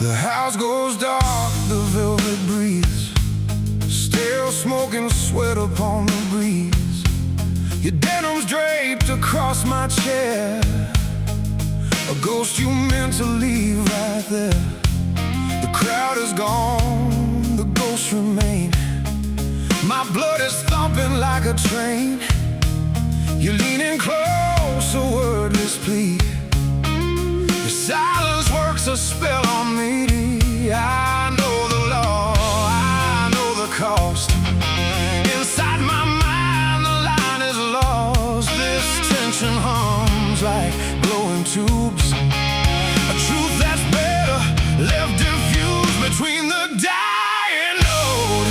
The house goes dark, the velvet breeze, still smoking sweat upon the breeze. Your denim's draped across my chair, a ghost you meant to leave right there. The crowd is gone, the ghosts remain. My blood is thumping like a train. You're leaning close, a wordless plea. Your silence works a spell on me. I know the law, I know the cost. Inside my mind the line is lost. This tension hums like glowing tubes, a truth that's better left diffused between the dying note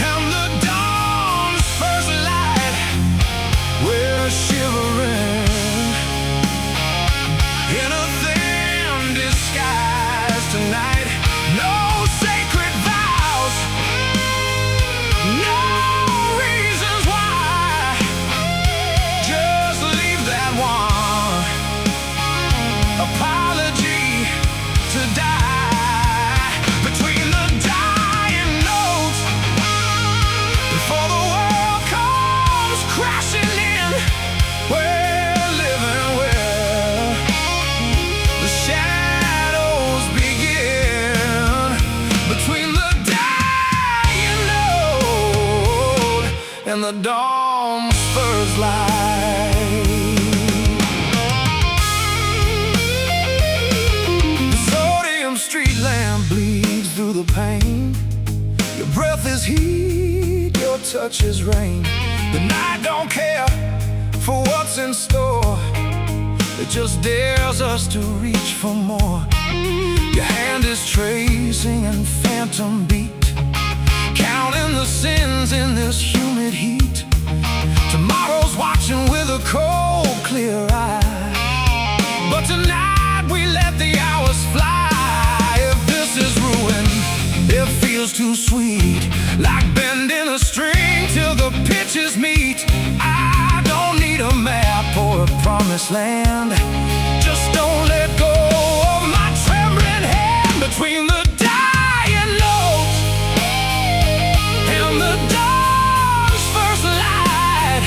and the dawn's first light. We're shivering in a thin disguise tonight. No sacred vows, no reasons why. Just leave that one apology to die between the dying notes before the world comes crashing in. We're living where the shadows begin, between the dying note and the dawn's first light. The sodium street lamp bleeds through the pain. Your breath is heat, your touch is rain. The night don't care for what's in store, it just dares us to reach for more. Your hand is tracing and phantom beat, counting the sins in this humid heat. Tomorrow's watching with a cold, clear eye, but tonight we let the hours fly. If this is ruin, it feels too sweet, like bending a string till the pitches meet. I don't need a map or a promised land, just don't let go of my trembling hand. Between the dying notes and the dawn's first light,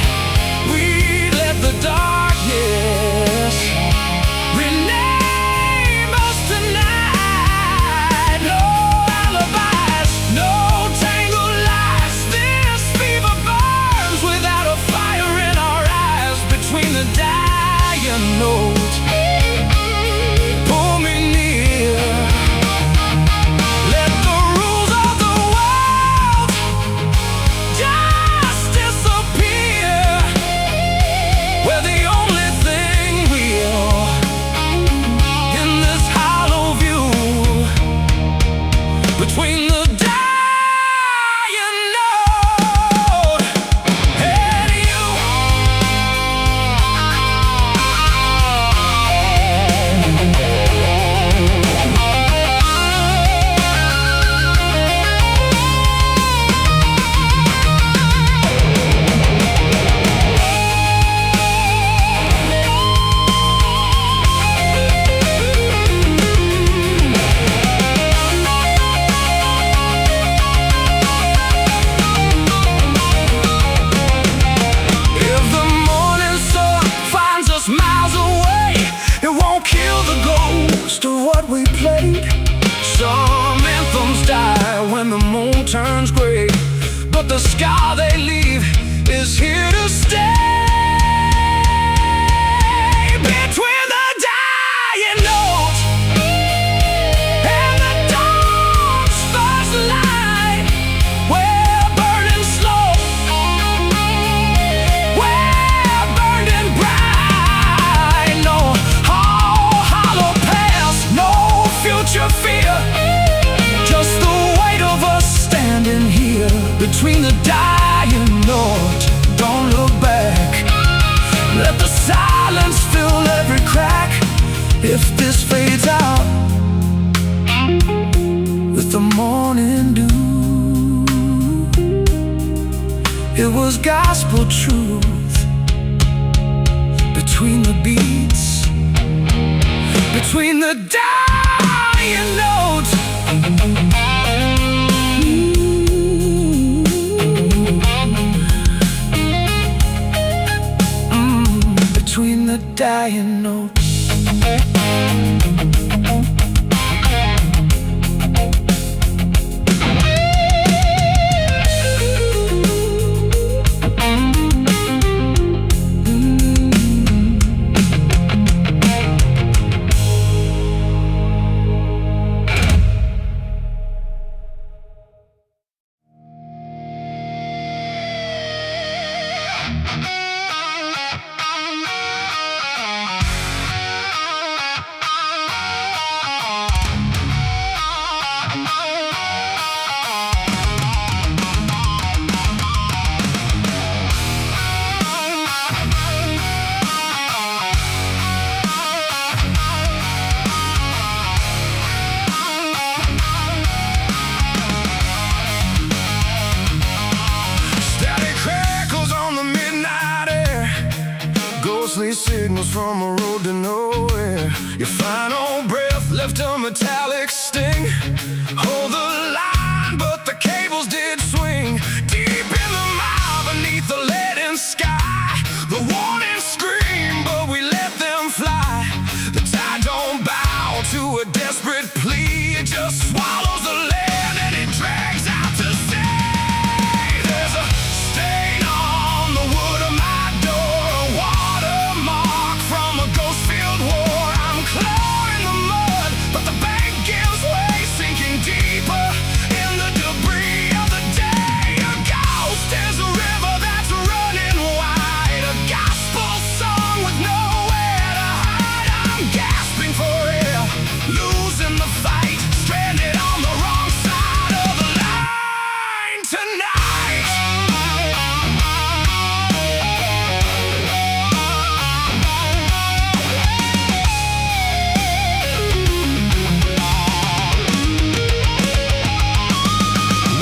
we let the darkness rename us tonight. No alibis, no tangled lies. This fever burns without a fire in our eyes. Between the dying notes, pull me near. Let the rules of the world just disappear. We're the only thing real in this hollow view. Between the dying note and you. If the morning sun finds us miles away, it won't kill the ghost of what we played. Some anthems die when the moon turns gray, but the scar they leave is here to stay. Between the dying notes and the dawn's first light, we're burning slow, we're burning bright. No hollow past, no future fear, just the weight of us standing here. Between the dying note, don't look back. Let the silence fill every crack. If this fades out with the morning dew, it was gospel truth. Between the beats, between the dawn dying note. Between the dying notes. Signals from a road to nowhere. Your final breath left a metallic sting. Hold the line, but the cables did swing. Deep in the mile beneath the leaden sky. The warning scream, but we let them fly. The tide don't bow to a desperate plea. It just swallows the land and it drags out to sea. There's a stain on the wood of my door, a watermark from a ghost-filled war. I'm clawing the mud, but the bank gives way, sinking deeper in the debris of the day. A ghost is a river that's running wide, a gospel song with nowhere to hide. I'm gasping for air, losing the fight, stranded on the wrong side of the line tonight.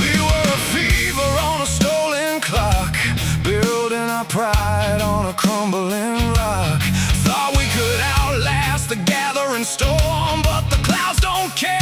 We were a fever on a stolen clock, building our pride on a crumbling rock. Thought we could outlast the gathering storm, but the clouds don't care.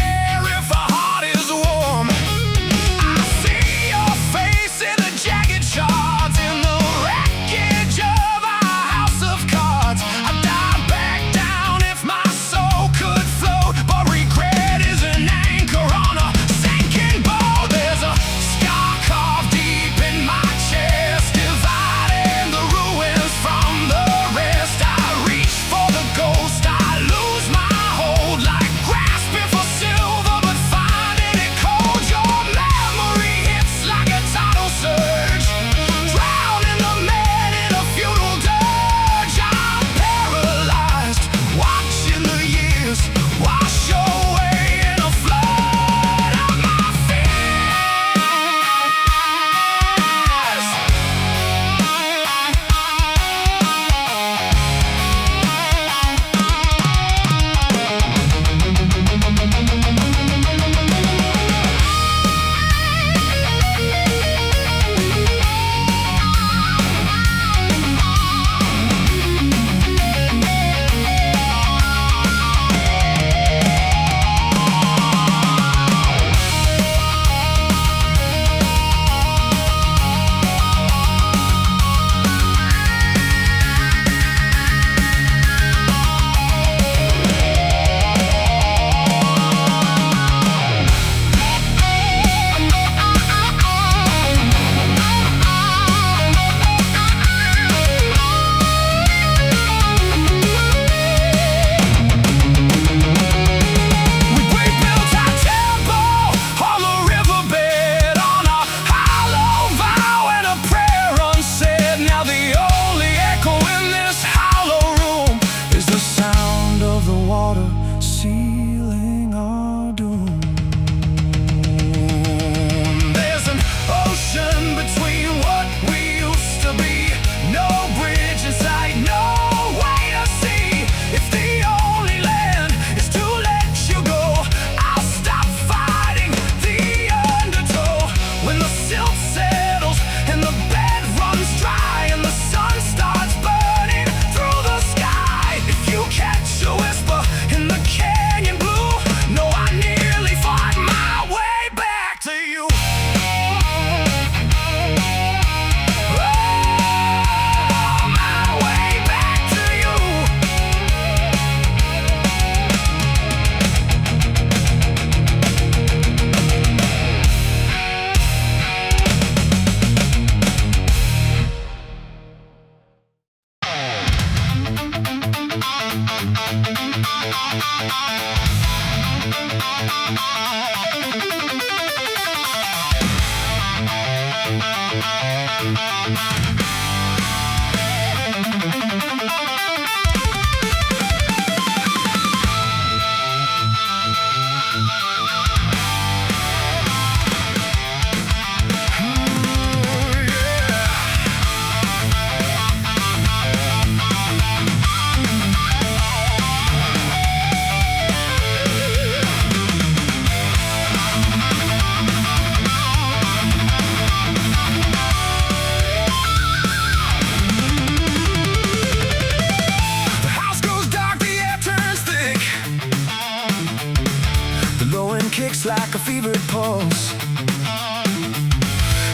Kicks like a fevered pulse.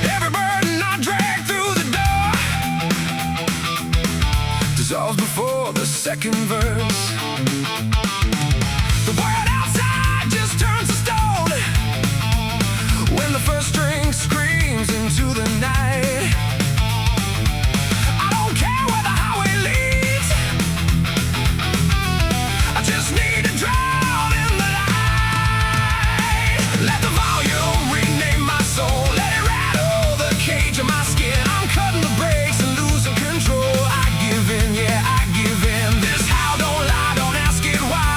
Every burden I drag through the door dissolves before the second verse. The world outside just turns to stone when the first string screams into the night. I don't care where the highway leads, I just need to drown in the light. Let the volume rename my soul. Let it rattle the cage of my skin. I'm cutting the brakes and losing control. I give in, yeah, I give in. This how, don't lie, don't ask it why.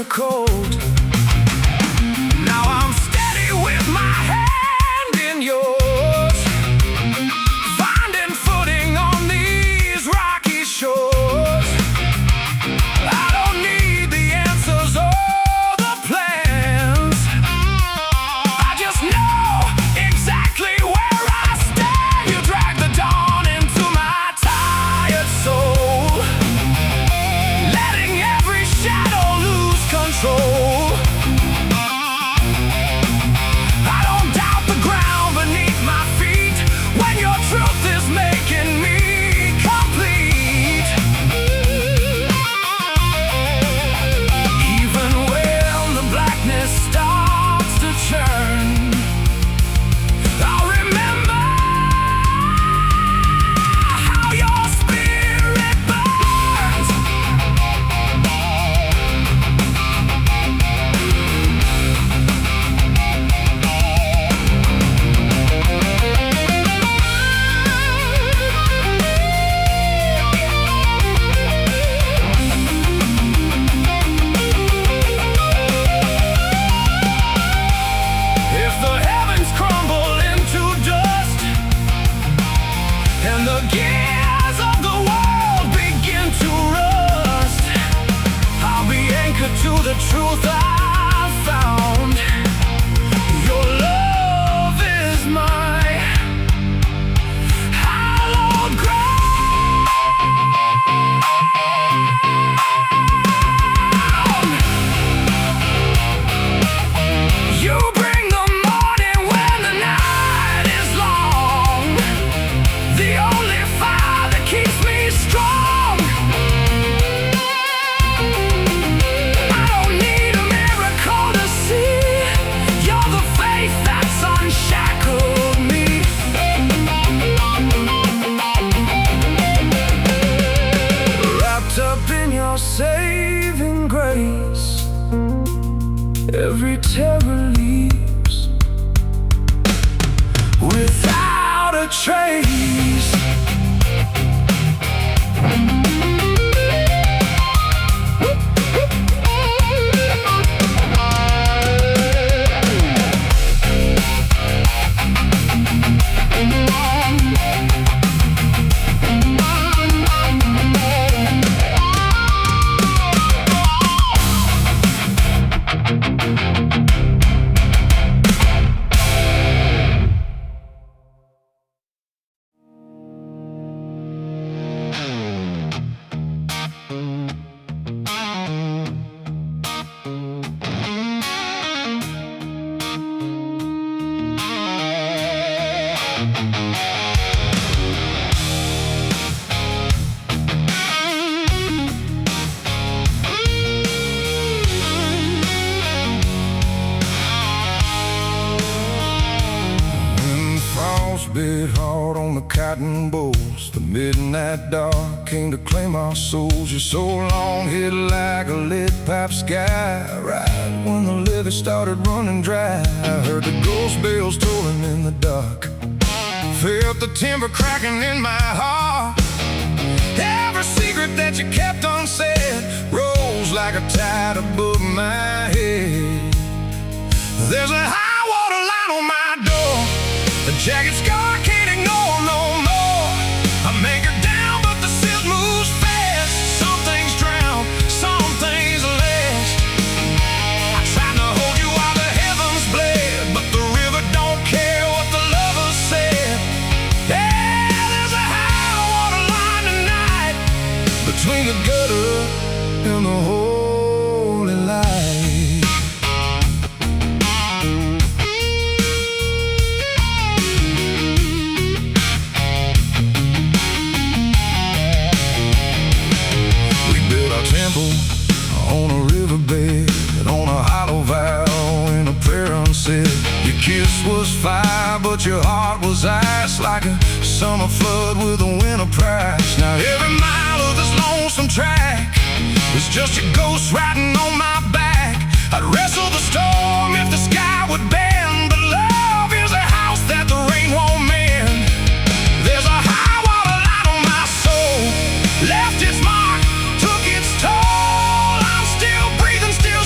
cold. Now I'm steady with my hand in yours, finding footing on these rocky shores. I don't need the answers or the plans. I just know exactly where I stand. You drag the dawn into my tired soul, letting every shadow lose control. I don't doubt the ground beneath my feet when your truth is making me complete. Even when the blackness starts to churn, I'll remember how your spirit burns. If the heavens crumble into dust and the gears of the world begin to rust, I'll be anchored to the truth I've found. Your love is my hallowed ground. You bring the morning when the night is long, the only fire that keeps me strong. I don't need a miracle to see you're the faith that's unshackled me. Wrapped up in your saving grace, every terror leaves without a trace. Bit hard on the cotton bolts, the midnight dark came to claim our souls. You're so long, hit like a lit pipe sky, right when the liquor started running dry. I heard the ghost bells tolling in the dark, felt the timber cracking in my heart. Every secret that you kept unsaid rose like a tide above my head. There's a high water line on my door, a jagged scar can't ignore no more. I'm anchored down, but the silt moves fast. Some things drown, some things last. I tried to hold you while the heavens bled, but the river don't care what the lovers said. Yeah, there's a high water line tonight between the gutter and the holy light. On a riverbed, on a hollow vow, in a prayer unsaid. Your kiss was fire, but your heart was ice, like a summer flood with a winter price. Now every mile of this lonesome track is just your ghost riding on my back. I'd wrestle the storm if the sky would bend, but love is a house that the rain won't mend. There's a high water line on my soul, left its mark, took its toll. I'm still breathing, still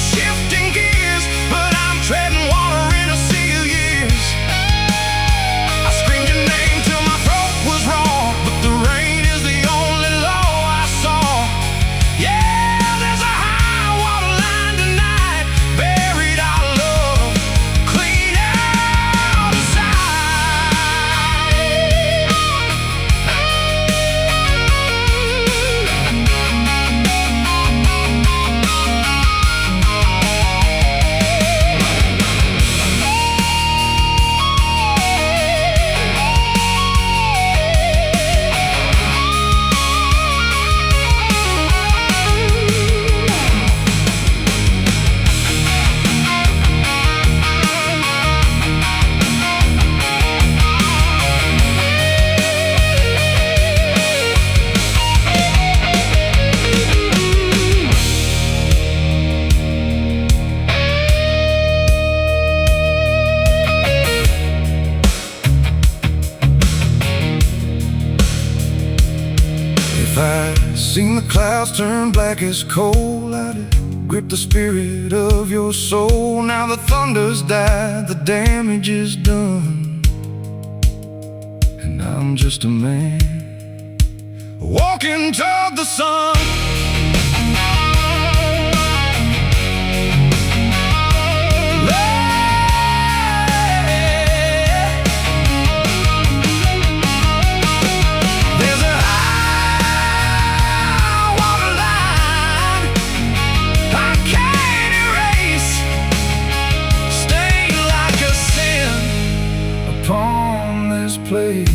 I'd seen the clouds turn black as coal, I'd grip the spirit of your soul. Now the thunder's died, the damage is done, and I'm just a man walking toward the sun. Place.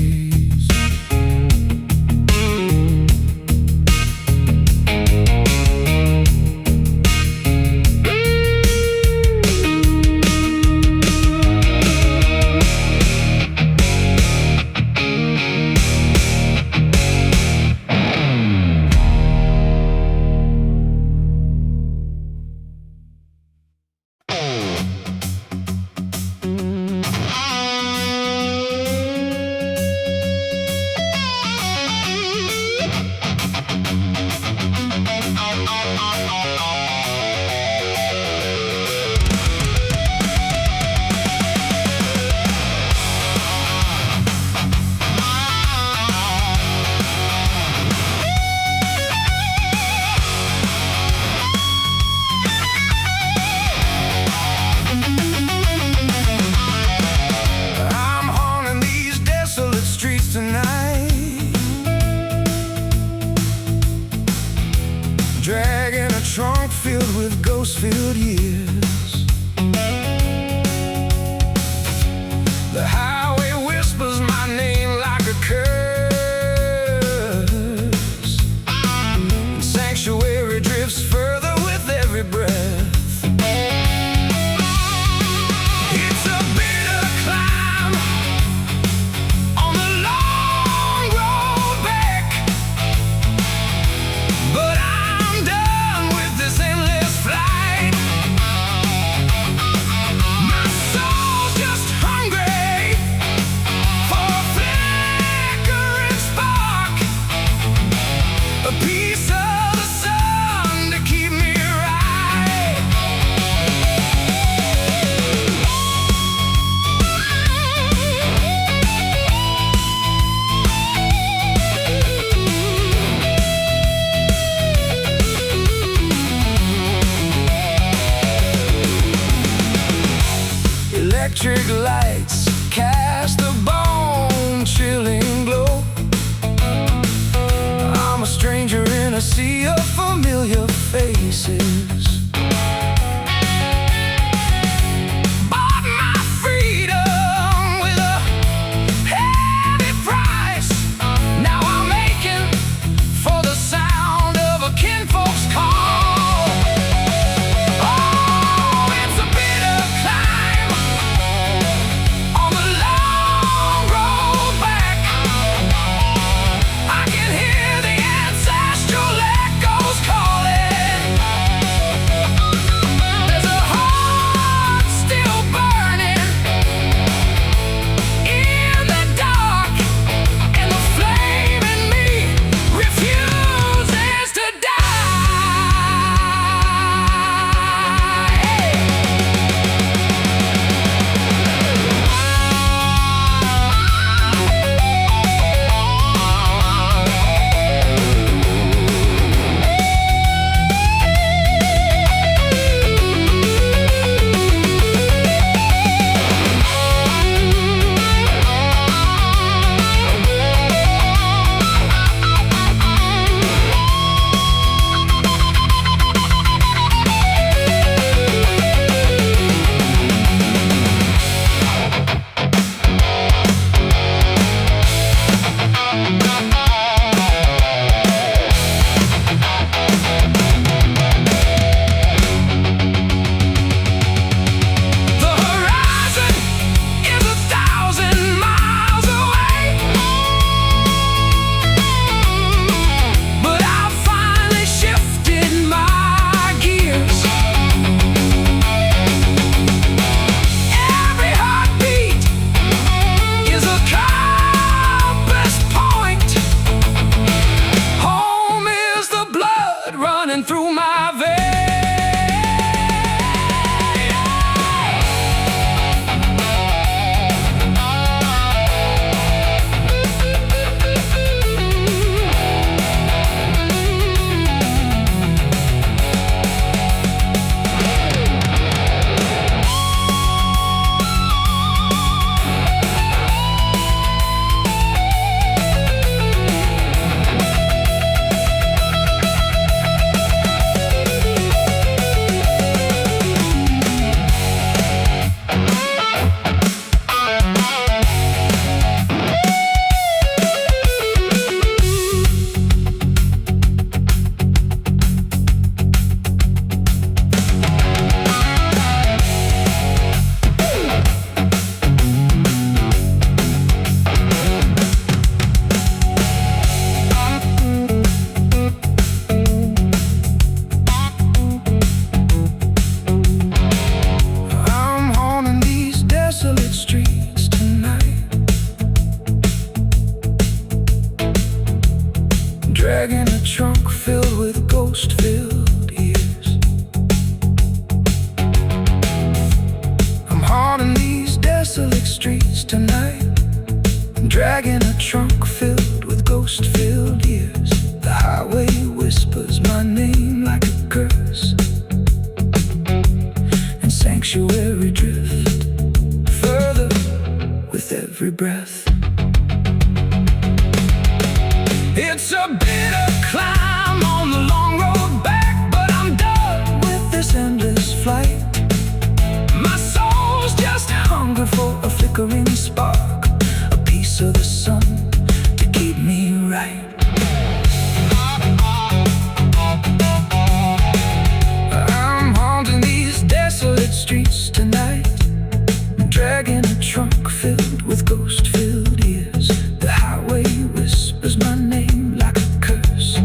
Dragging a trunk filled with ghost-filled years. The highway whispers my name like a curse, and sanctuary drifts further with every breath. It's a bitter climb on the long road back, but this endless flight. My soul's just hungry for a flickering spark, a piece of the sun to keep me right. Electric lights cast a bone-chilling glow. I'm a stranger in a sea of familiar faces. Bought my freedom with a heavy price. Now I'm aching for the sound of a kinfolk's call. Oh, it's a bitter climb dragging a trunk filled with ghost-filled years. I'm haunting these desolate streets tonight, dragging a trunk filled with ghost-filled years. The highway whispers my name like a curse, and sanctuary drift further with every breath. It's a bitter climb on the long road back, but I'm done with this endless flight. My soul's just hungry for a flickering spark, a piece of the sun to keep me right. I'm haunting these desolate streets tonight, dragging a trunk filled with ghost-filled years. The highway whispers my name like a curse,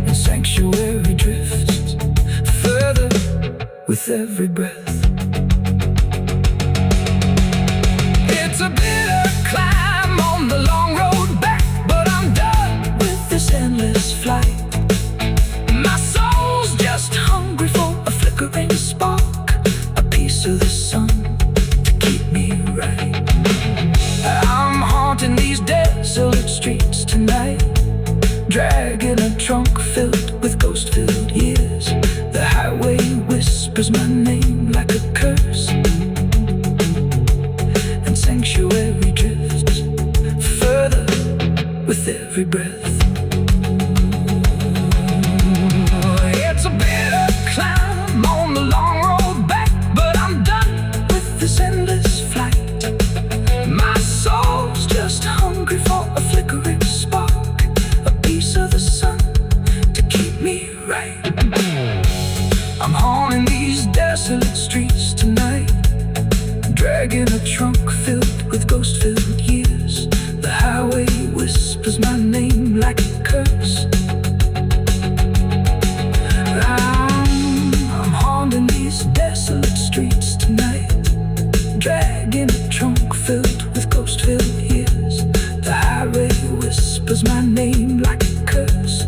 and sanctuary drifts further with every breath. It's a bitter climb on the long road back, but I'm done with this endless flight. My soul's just hungry for a flickering spark, a piece of the sun to keep me right. I'm haunting these desolate streets tonight, dragging a trunk filled with ghost-filled years. The highway whispers my name like a curse, and sanctuary drifts further with every breath. It's a bitter climb on the long road back, but I'm done with this endless flight. My soul's just hungry for a flickering spark, a piece of the sun to keep me right. I'm haunting these desolate streets tonight, dragging a trunk filled with ghost-filled years. The highway whispers my name like a curse. I'm haunting these desolate streets tonight, dragging a trunk filled with ghost-filled years. The highway whispers my name like a curse,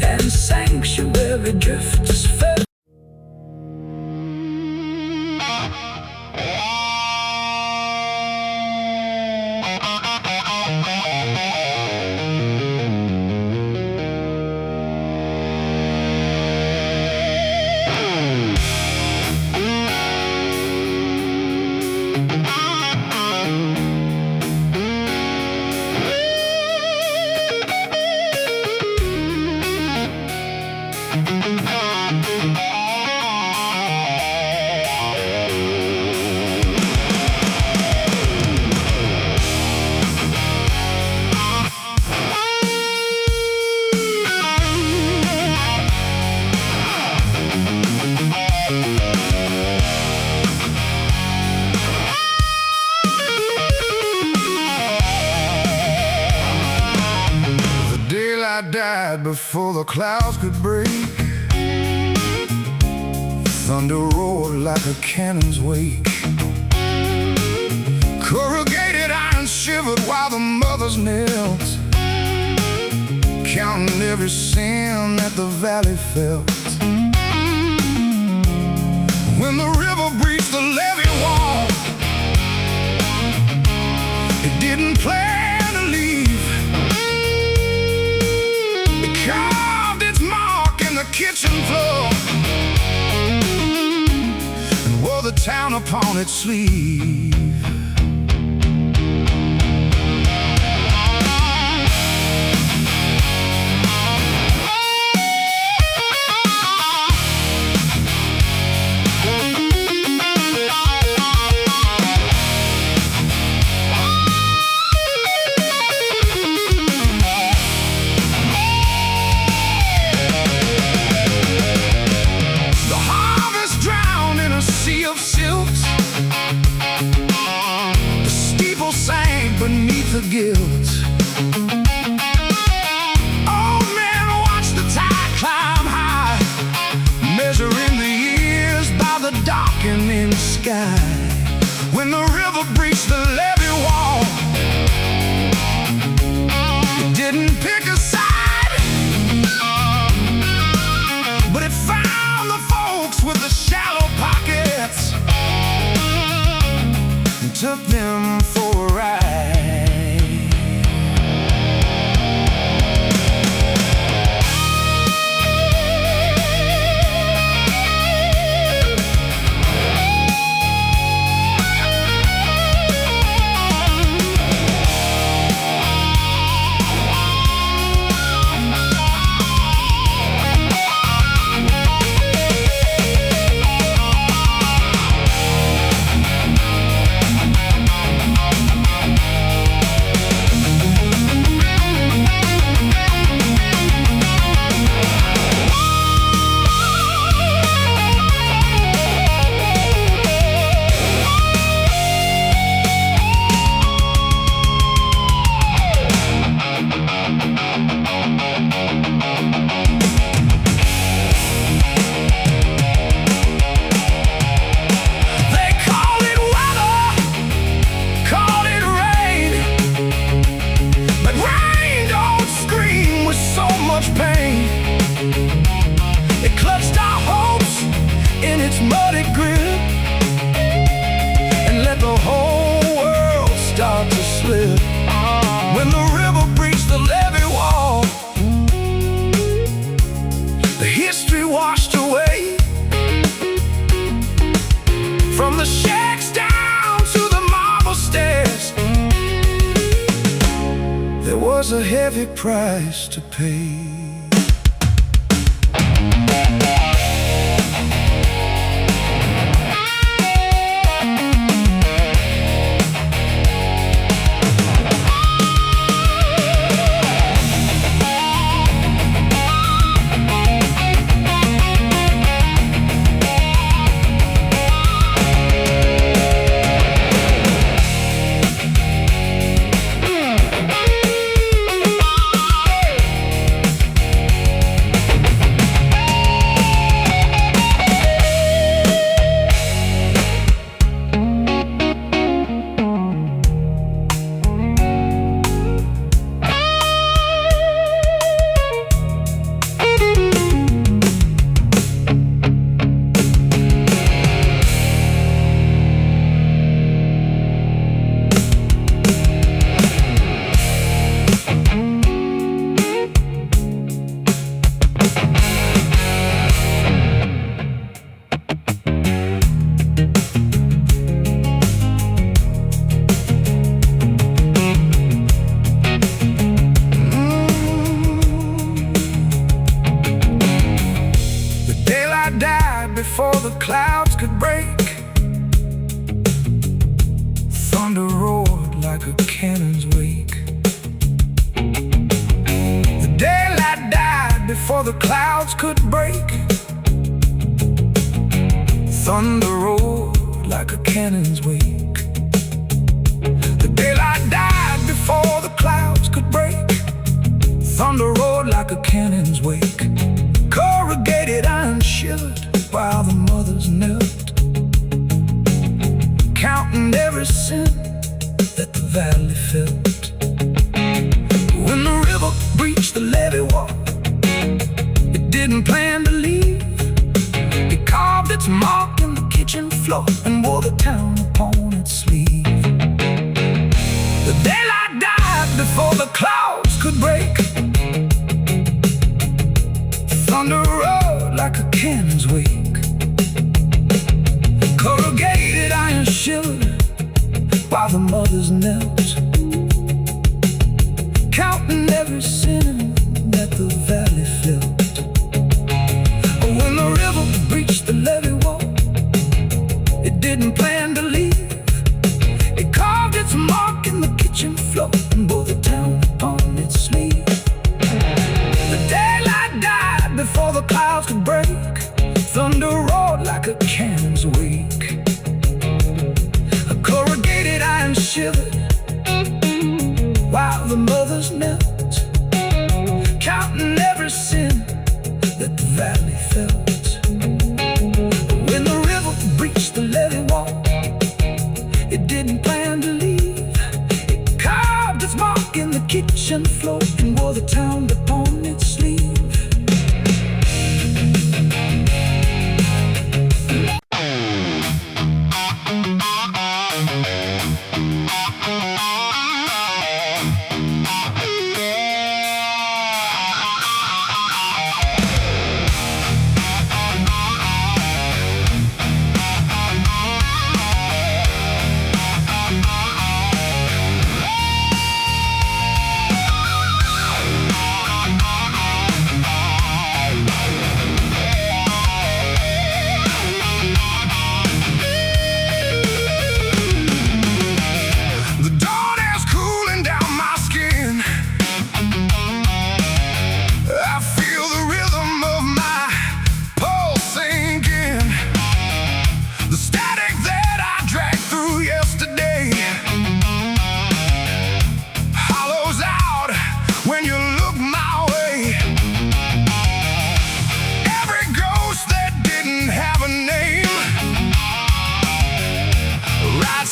and sanctuary drifts further. I died before the clouds could break. Thunder roared like a cannon's wake. Corrugated iron shivered while the mothers knelt, counting every sin that the valley felt. When the river breached the levee wall, it didn't plan to leave. It carved its mark in the kitchen floor and wore the town upon its sleeve. Beneath the guilt, old men watch the tide climb high, measuring the years by the darkening sky. When the river breached the levee wall, It was a heavy price to pay. Before the clouds could break, thunder roared like a cannon's wake. The daylight died before the clouds could break, thunder roared like a cannon's wake. The daylight died before the clouds could break, thunder roared like a cannon's wake. Corrugated iron shivered while the mothers knelt, counting every cent that the valley felt. When the river breached the levee wall, it didn't plan to leave. It carved its mark in the kitchen floor and wore the town upon its sleeve. The daylight died before the clouds could break, thunder roared like a cannon's wake. Corrugated iron shivered while the mothers knelt, counting every cent that the valley felt. When the river breached the levee wall, it didn't plan to leave. It carved its mark in the kitchen floor and bore the town upon its sleeve. The daylight died before the clouds could break, thunder roared like a cannon's wake. A corrugated iron shivered while the mothers knelt, counting every cent that the valley felt. When the river breached the levee wall, it didn't plan to leave. It carved its mark in the kitchen floor and wore the town upon its sleeve.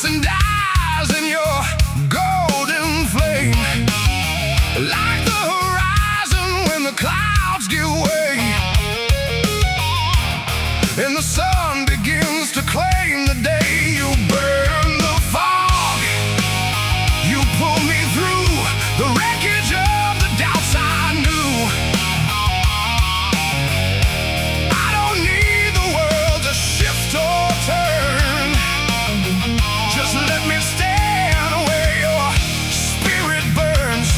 And dies in your golden flame, like the horizon when the clouds give way and the sun begins to claim the day. You burn the fog, you pull me through the wreckage of the doubts I knew. I don't need the world to shift or turn, just let me stand where your spirit burns.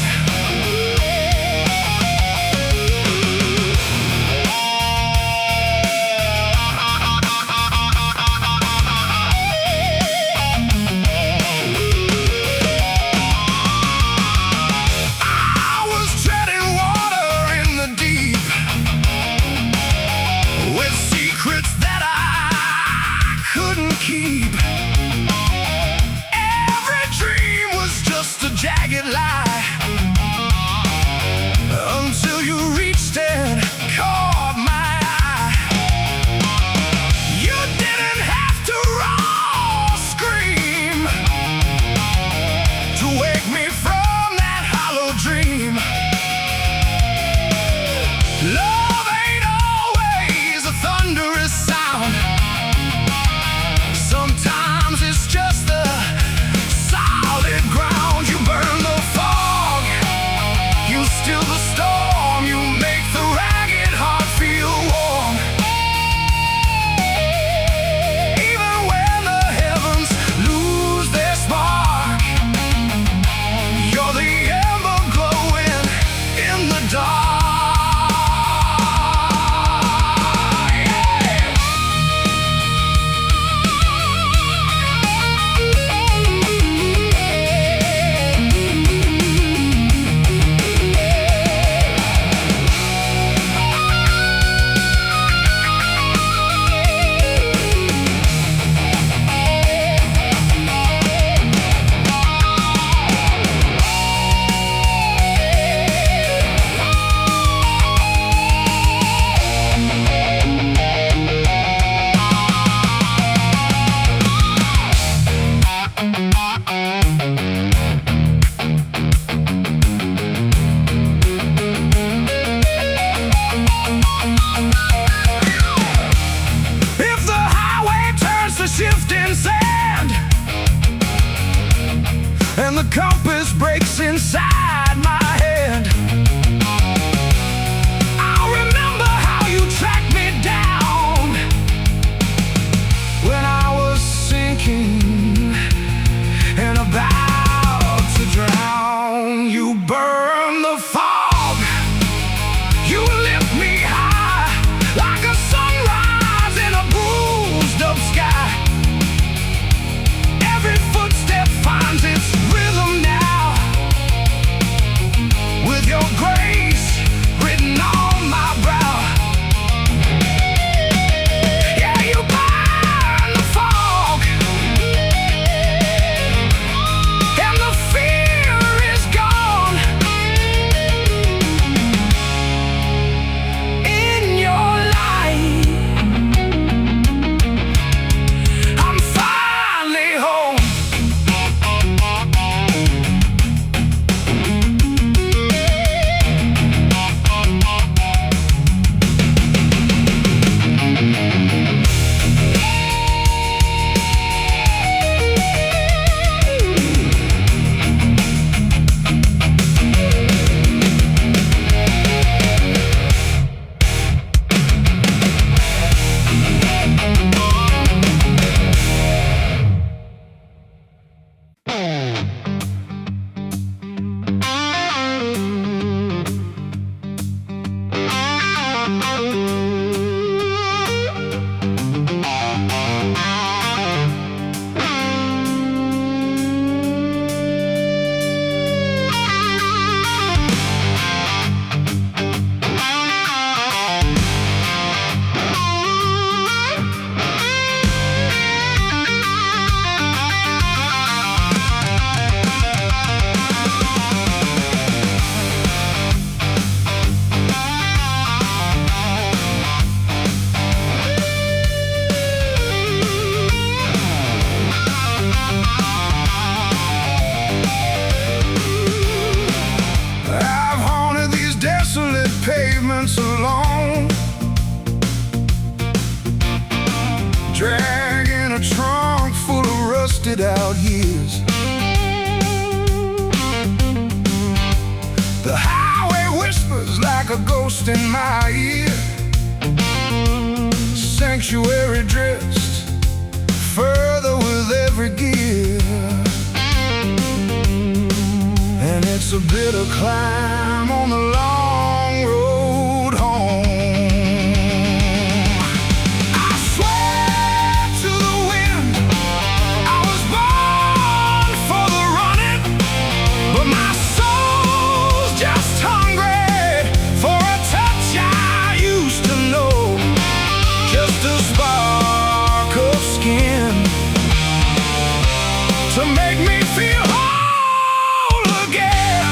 ignorance alone, dragging a trunk full of rusted out years. The highway whispers like a ghost in my ear. Sanctuary drifts further with every gear, and it's a bitter climb on the long road home. I swear to the wind, I was born for the running, but my soul's just hungry for a touch I used to know. Just a spark of skin to make me feel whole again.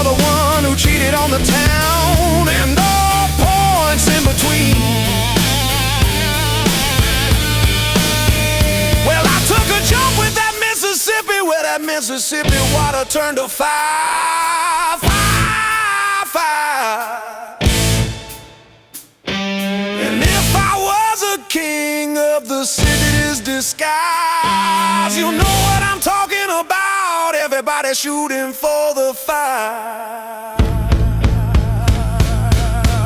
you're the one who cheated on the town, and all points in between. Well, I took a jump with that Mississippi, where that Mississippi water turned to fire, fire, fire. And if I was a king of the city's disguise, you know what I'm talking about. Everybody shooting for the fire.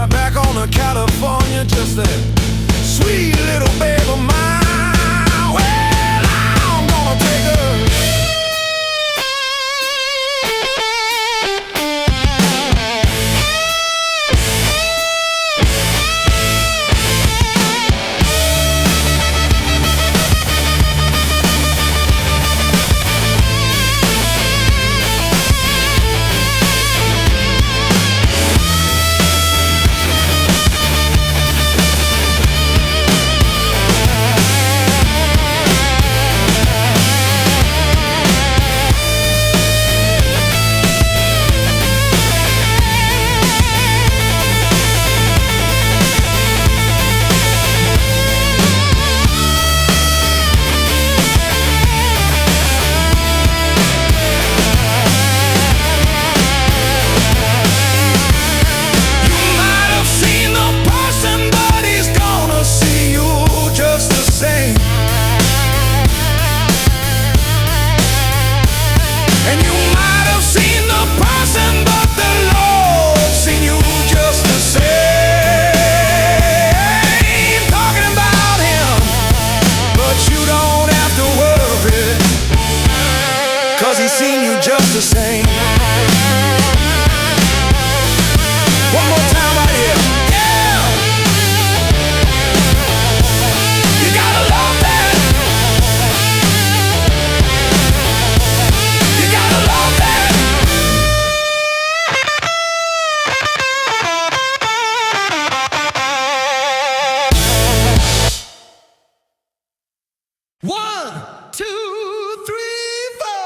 Back on the California, just that sweet little babe of mine. Well, I'm gonna take her. He's seen you just the same. One more time right here. Yeah! You gotta love that. You gotta love that. One, two, three, four.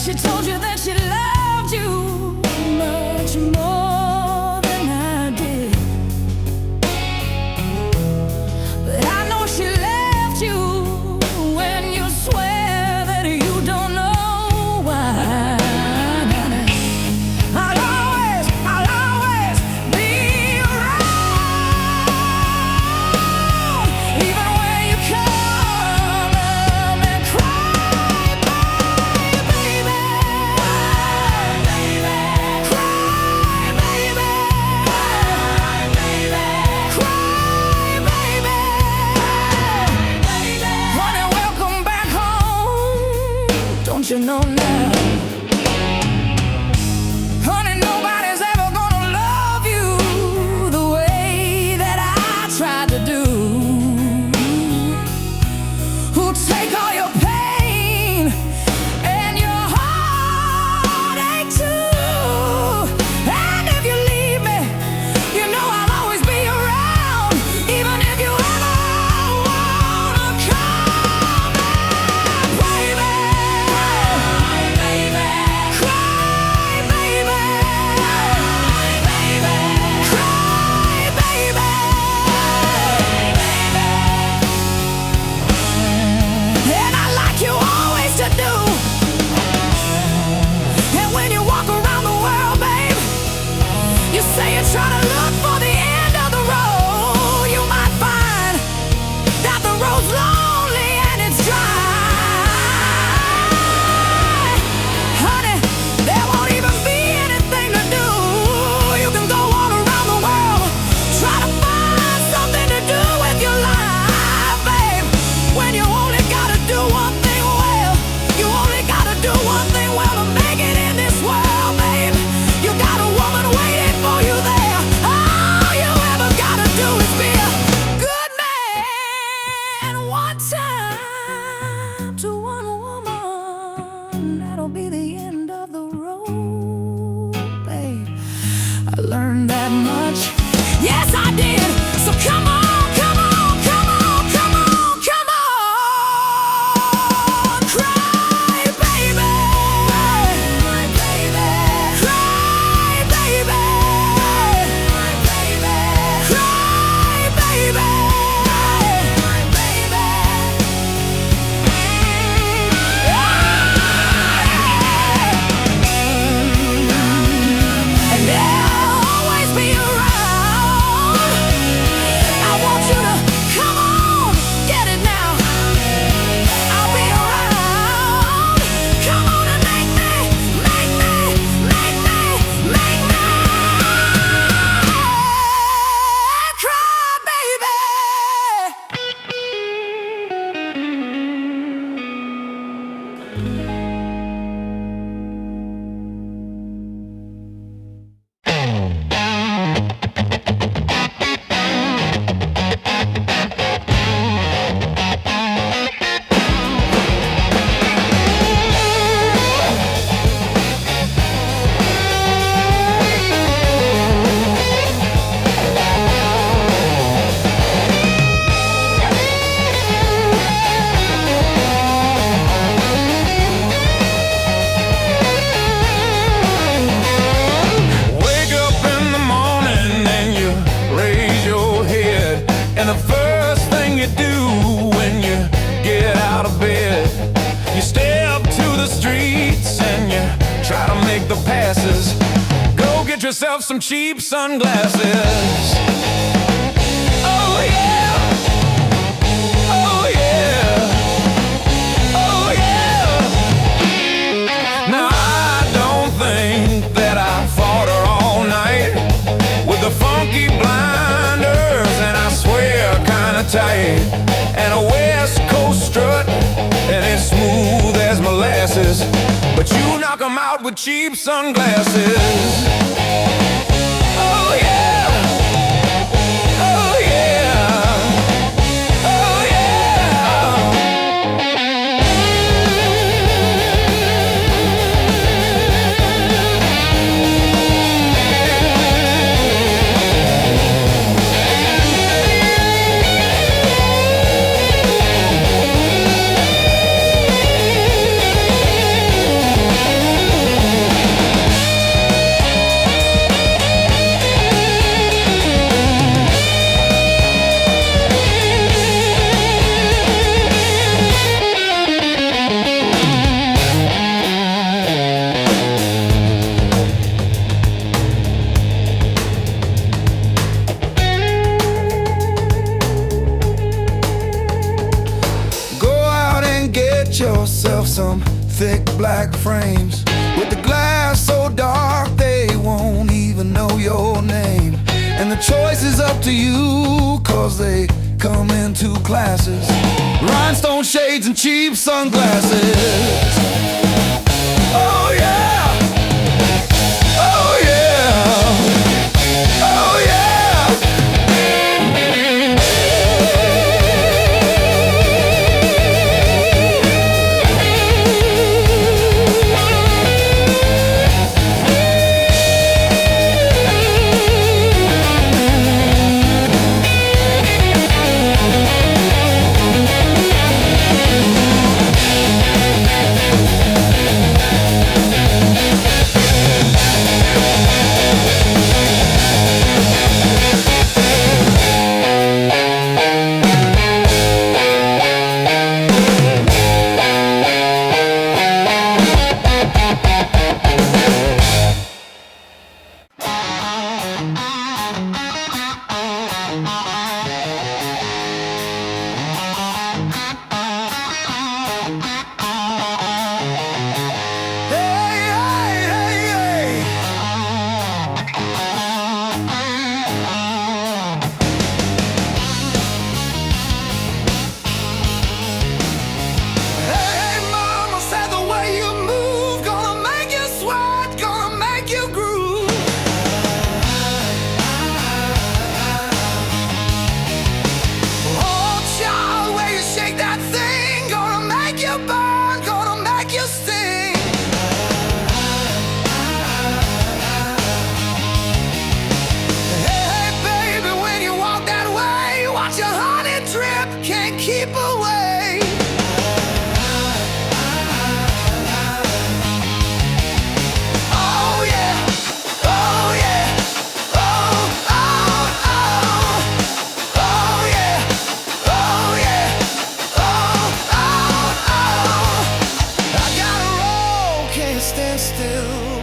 she told you that she loved you much more than I did. But I know she left you when you swear that you don't know why. I'll always be around, even when you come and cry, baby. Cry, baby. Cry, baby. Cry, baby. Cry, baby. Honey, welcome back home. Don't you know now? Honey, nobody's ever gonna love you the way that I tried to do. Who'll take all your pain and your heartache too. And if you leave me, you know I'll always be around, even if you ever wanna come back, baby. Cry, baby. Cry, baby. Cry, baby. And I like you always to do. And when you walk around the world, babe, you say you're trying to look for the end of the road. You might find that the road's lonely and it's dry. Honey, there won't even be anything to do. You can go all around the world, try to find something to do with your life, babe. When you only gotta do one thing well, you only gotta do one thing well to make it in this world, babe. You got a woman waiting for you there. All you ever gotta do is be a good man one time to one woman. That'll be the end of the road, babe. I learned that much. Yes, I did. So come on, come on, come on, come on, come on. Cry, baby. Cry, baby. Cry, baby. Cry, baby. Cry, baby. Cry, baby. And I'll always be around. I want you to come on, get it now. I'll be around. Come on and make me cry, baby. Wake up in the morning and you raise your head, and the first thing you do when you get out of bed, you step to the streets and you try to make the passes. Go get yourself some cheap sunglasses. Oh yeah. Oh yeah. Oh yeah. Now I don't think that I fought her all night with the funky blinders, and I swear kinda tight, and a West Coast strut, and it's smooth as molasses. But you knock 'em out with cheap sunglasses. Oh yeah. Oh yeah. Oh yeah. Get yourself some thick black frames with the glass so dark they won't even know your name. And the choice is up to you, 'cause they come in two classes: rhinestone shades and cheap sunglasses. Oh yeah! Oh yeah! Oh yeah!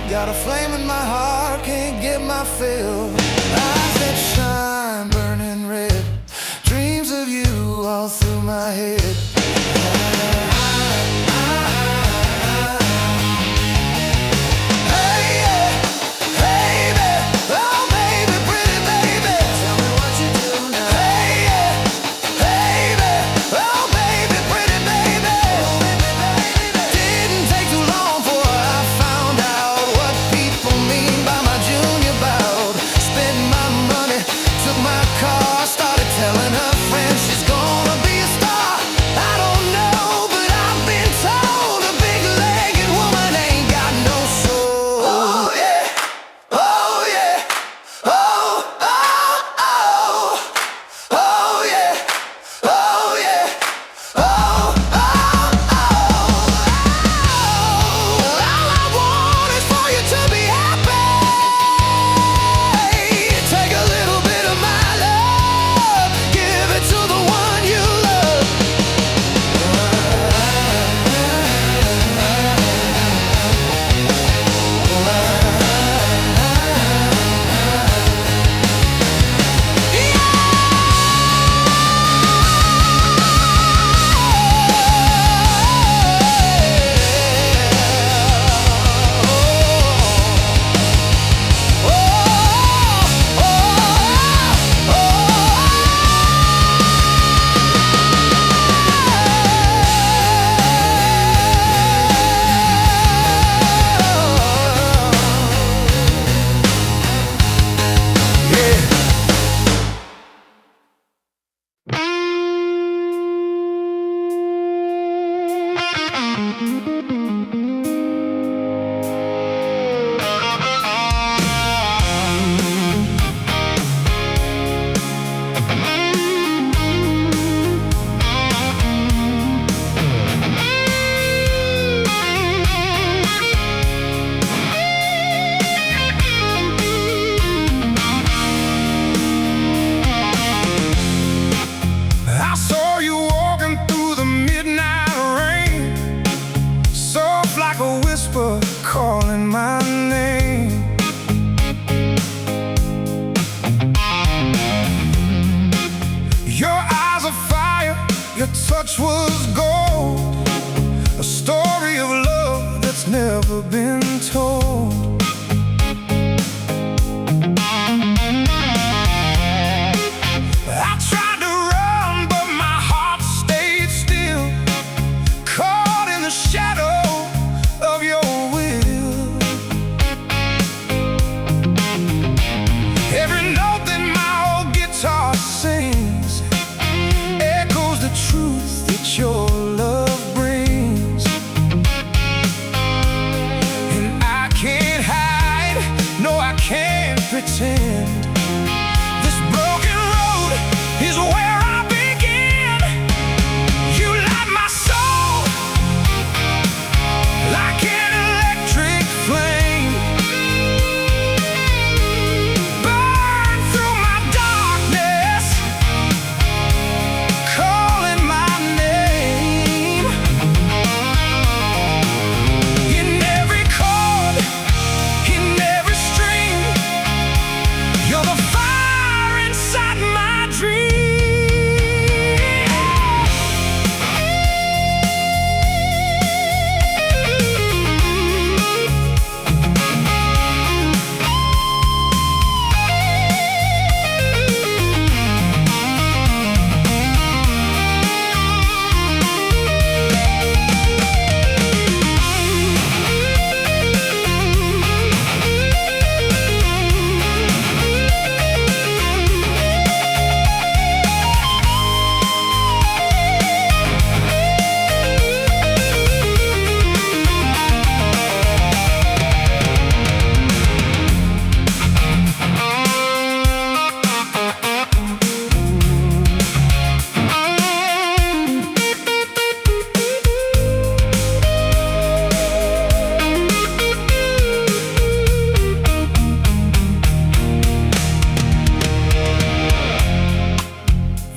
Got a flame in my heart, can't get my fill. Eyes that shine, burning red. Dreams of you all through my head. Hey, yeah, baby, oh baby, pretty baby, tell me what you do now. Hey, yeah, baby, oh baby, pretty baby, didn't take too long for I found out what people mean by my junior bout. Spent my money, took my car, started telling her friends she's gonna be a star. I don't know, but I've been told a big-legged woman ain't got no soul. Oh yeah, oh yeah, oh, oh, oh, oh yeah, oh yeah, oh, oh, oh. All I want is for you to be happy. Take a little bit of my love, give it to the one you love. I saw you walking through the midnight rain. never been told. I tried to run, but my heart stayed still, caught in the shadow of your will. Every note that my old guitar sings echoes the truth that your love brings. And I can't hide, no I can't pretend. This broken road is where I begin. You light my soul like an electric flame, burn through my darkness, calling my name. In every chord, in every string, you're the fire inside my dream.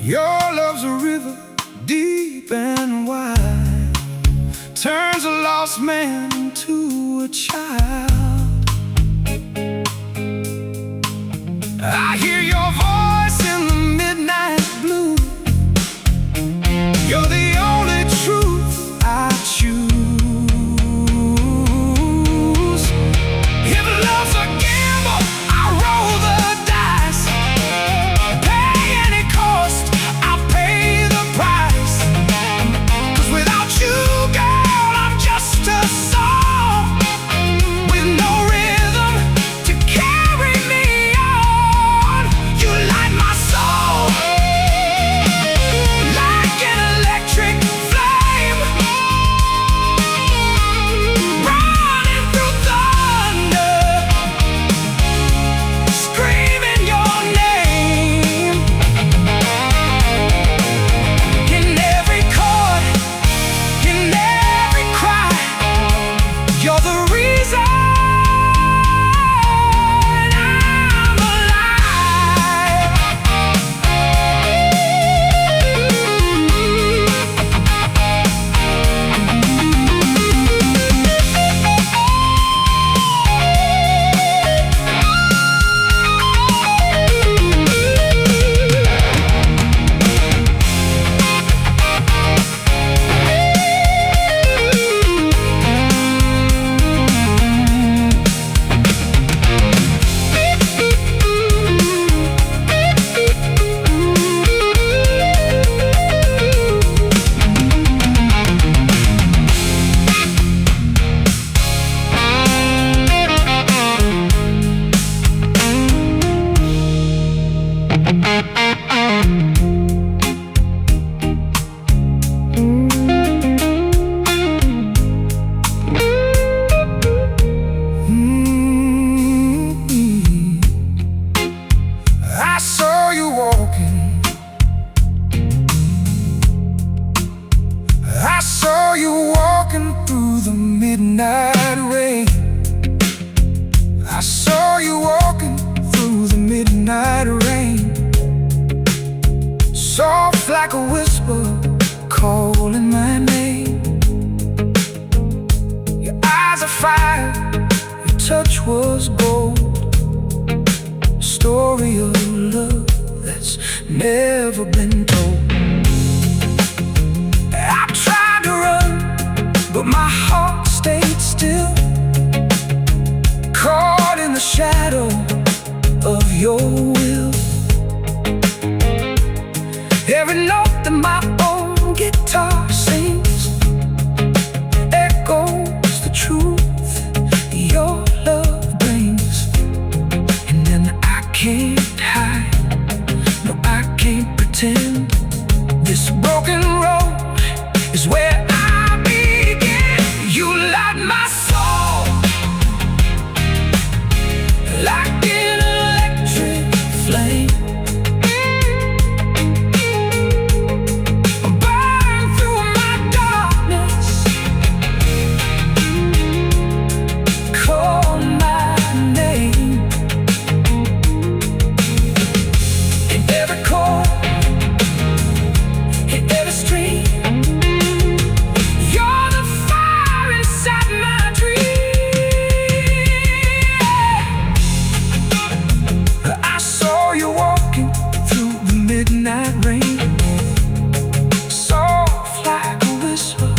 Your love's a river deep and wide, turns a lost man into a child. I hear your voice in the midnight blue. You're the only truth I choose. If love's a gamble, I roll the dice. Pay any cost, I'll pay the price. 'Cause without you, girl, I'm just a song with no rhythm to carry me on. You light my soul like an electric flame, running through thunder, screaming your name. In every chord, in every cry, you're the reason I'm alive. I saw you walking, I saw you walking through the midnight rain. I saw you walking through the midnight rain, soft like a whisper, calling my name. Your eyes are fire, your touch was gold. Story of love that's never been told. I tried to run, but my heart stayed still, the shadow of your will. Every note that my own guitar sings echoes the truth your love brings. And then I can't hide, no, I can't pretend. This broken road is where I begin. You light my soul like an electric flame. Burn through my darkness, call my name. In every chord, in every stream, you're the fire inside my dream. I saw you walking through the midnight rain, soft like a whisper,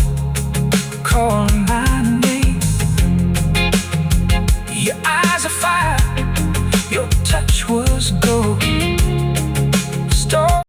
calling my name. Your eyes are fire,